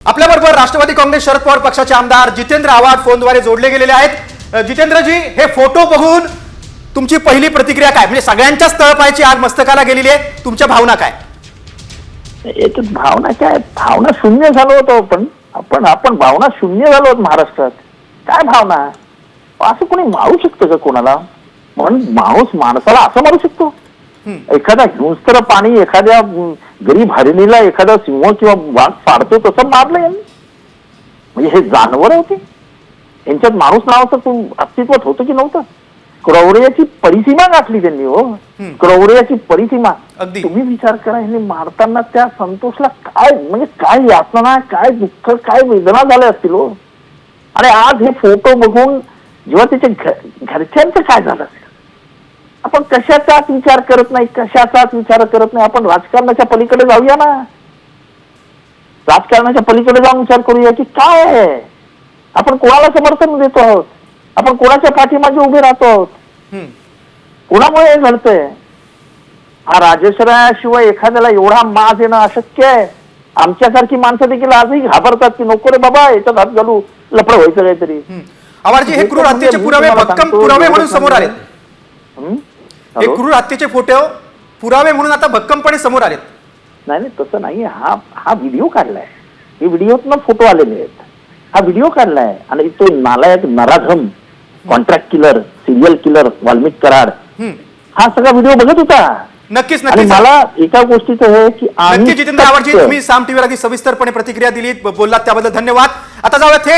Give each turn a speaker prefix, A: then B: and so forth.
A: आपल्याबरोबर राष्ट्रवादी काँग्रेस शरद पवार पक्षाचे आमदार जितेंद्र आव्हाड फोनद्वारे जोडले गेलेले आहेत। जितेंद्रजी, हे फोटो बघून तुमची पहिली प्रतिक्रिया काय? म्हणजे सगळ्यांच्याच तळपायची आग मस्तकाला गेलेली आहे, तुमच्या भावना काय?
B: याच्यात भावना काय? भावना शून्य झालो होतो आपण भावना शून्य झालो आहोत महाराष्ट्रात। काय भावना? असं कोणी मारू शकतं का कोणाला? म्हणून माणूस माणसाला असं मारू शकतो? एखादा हिंस्त्र पाणी एखाद्या गरीब हरिणीला एखादा सिंह किंवा वाघ फाडतो तसं मारलं यांनी? म्हणजे हे जानवर होते, यांच्यात माणूस नावाचं अस्तित्वात होतं की नव्हतं? क्रौर्याची परिसीमा गाठली त्यांनी। हो, क्रौर्याची परिसीमा। तुम्ही विचार करा, यांनी मारताना त्या संतोषला काय म्हणजे काय यातना, काय दुःख, काय वेदना झाल्या असतील हो। आणि आज हे फोटो बघून जेव्हा त्याच्या घरच्यांचं काय झालं असेल? आपण कशाचाच विचार करत नाही, कशाचाच विचार करत नाही। आपण राजकारणाच्या पलीकडे जाऊया ना, राजकारणाच्या पलीकडे जाऊन विचार करूया की काय आहे, आपण कोणाला समर्थन देतो आहोत, आपण कोणाच्या पाठीमागे उभे राहतो आहोत, कोणामुळे हे घडतंय? हा राजश्रयाशिवाय एखाद्याला एवढा माज येणं अशक्य आहे। आमच्यासारखी माणसं देखील आजही घाबरतात की नको रे बाबा याच्यात हात घालू, लफडं व्हायचं काहीतरी।
A: आव्हाडजी, हे क्रूर हत्येचे पुरावे भक्कम पुरावे म्हणून समोर आले। हे क्रूर हत्येचे फोटो पुरावे म्हणून आता भक्कमपणे समोर आलेत।
B: नाही तसं नाही। हा व्हिडिओ काढलाय, हे व्हिडिओतनं फोटो आलेले आहेत। हा व्हिडिओ काढलाय आणि तो नालायक नराधम contract killer, serial killer Valmik Karad हा सगळा व्हिडिओ बघत होता।
A: नक्कीच
B: आणि
A: नक्कीच
B: मला एका गोष्टीचं हे की
A: नक्की जितेंद्र आव्हाडजी, तुम्ही साम टीव्हीला सविस्तरपणे प्रतिक्रिया दिली, बोललात त्याबद्दल धन्यवाद। आता जाऊया थेट